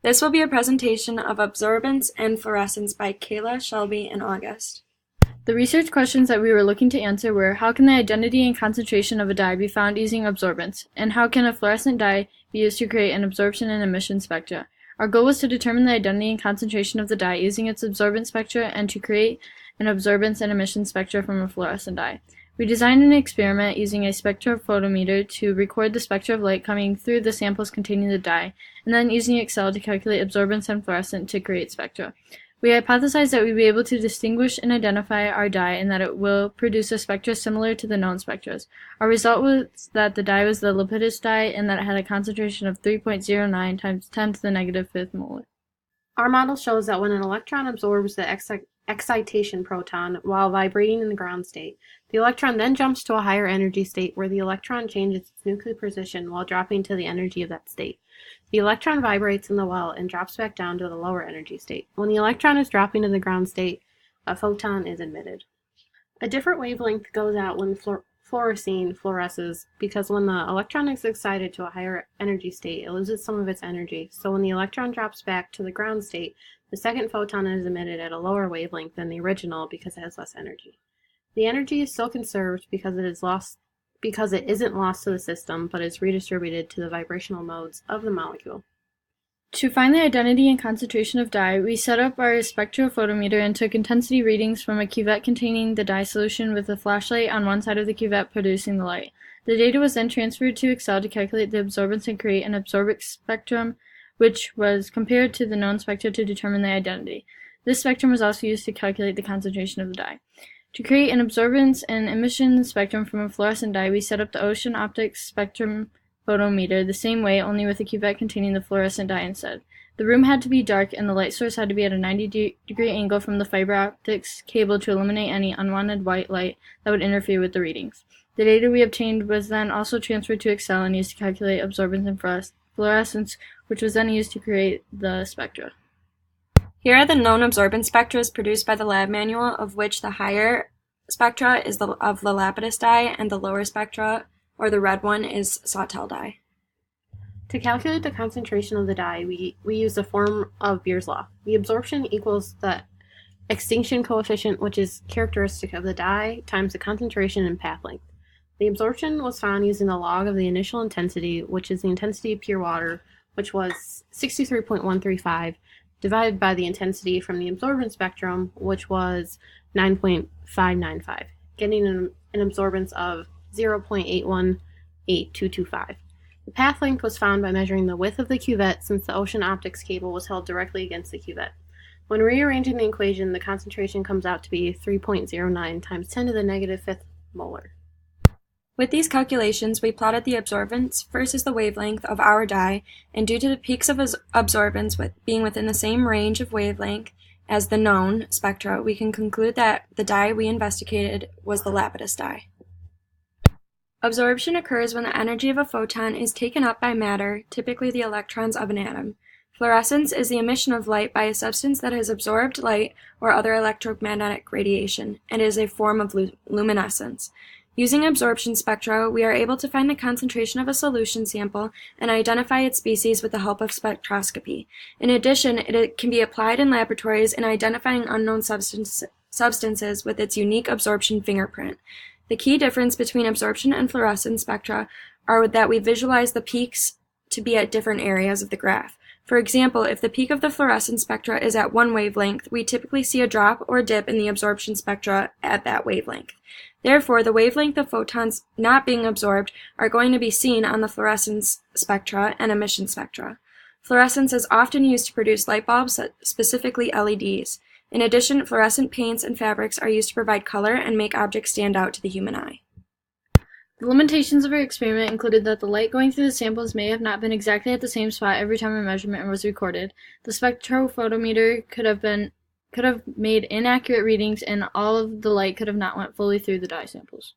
This will be a presentation of absorbance and fluorescence by Kayla, Shelby, and August. The research questions that we were looking to answer were, how can the identity and concentration of a dye be found using absorbance? And how can a fluorescent dye be used to create an absorption and emission spectra? Our goal was to determine the identity and concentration of the dye using its absorbance spectra and to create an absorbance and emission spectra from a fluorescent dye. We designed an experiment using a spectrophotometer to record the spectra of light coming through the samples containing the dye, and then using Excel to calculate absorbance and fluorescence to create spectra. We hypothesized that we'd be able to distinguish and identify our dye and that it will produce a spectra similar to the known spectras. Our result was that the dye was the Lepidus dye and that it had a concentration of 3.09 times 10 to the negative fifth molar. Our model shows that when an electron absorbs the excitation proton while vibrating in the ground state, the electron then jumps to a higher energy state where the electron changes its nuclear position while dropping to the energy of that state. The electron vibrates in the well and drops back down to the lower energy state. When the electron is dropping to the ground state, a photon is emitted. A different wavelength goes out when fluorescene fluoresces because when the electron is excited to a higher energy state, it loses some of its energy. So when the electron drops back to the ground state, the second photon is emitted at a lower wavelength than the original because it has less energy. The energy is still conserved because it isn't lost to the system, but is redistributed to the vibrational modes of the molecule. To find the identity and concentration of dye, we set up our spectrophotometer and took intensity readings from a cuvette containing the dye solution with a flashlight on one side of the cuvette producing the light. The data was then transferred to Excel to calculate the absorbance and create an absorbic spectrum, which was compared to the known spectra to determine the identity. This spectrum was also used to calculate the concentration of the dye. To create an absorbance and emission spectrum from a fluorescent dye, we set up the ocean optics spectrum photometer the same way, only with a cuvette containing the fluorescent dye instead. The room had to be dark and the light source had to be at a 90-degree angle from the fiber optics cable to eliminate any unwanted white light that would interfere with the readings. The data we obtained was then also transferred to Excel and used to calculate absorbance and fluorescence, which was then used to create the spectra. Here are the known absorbance spectra produced by the lab manual, of which the higher spectra is of the Lepidus dye and the lower spectra, or the red one, is Sawtelle dye. To calculate the concentration of the dye, we use the form of Beer's law. The absorption equals the extinction coefficient, which is characteristic of the dye, times the concentration and path length. The absorption was found using the log of the initial intensity, which is the intensity of pure water, which was 63.135, divided by the intensity from the absorbance spectrum, which was 9.595, getting an absorbance of 0.818225. The path length was found by measuring the width of the cuvette since the ocean optics cable was held directly against the cuvette. When rearranging the equation, the concentration comes out to be 3.09 times 10 to the negative fifth molar. With these calculations, we plotted the absorbance versus the wavelength of our dye, and due to the peaks of absorbance being within the same range of wavelength as the known spectra, we can conclude that the dye we investigated was the Lepidus dye. Absorption occurs when the energy of a photon is taken up by matter, typically the electrons of an atom. Fluorescence is the emission of light by a substance that has absorbed light or other electromagnetic radiation, and is a form of luminescence. Using absorption spectra, we are able to find the concentration of a solution sample and identify its species with the help of spectroscopy. In addition, it can be applied in laboratories in identifying unknown substances with its unique absorption fingerprint. The key difference between absorption and fluorescence spectra are that we visualize the peaks to be at different areas of the graph. For example, if the peak of the fluorescence spectra is at one wavelength, we typically see a drop or dip in the absorption spectra at that wavelength. Therefore, the wavelength of photons not being absorbed are going to be seen on the fluorescence spectra and emission spectra. Fluorescence is often used to produce light bulbs, specifically LEDs. In addition, fluorescent paints and fabrics are used to provide color and make objects stand out to the human eye. The limitations of our experiment included that the light going through the samples may have not been exactly at the same spot every time a measurement was recorded. The spectrophotometer could have made inaccurate readings, and all of the light could have not went fully through the dye samples.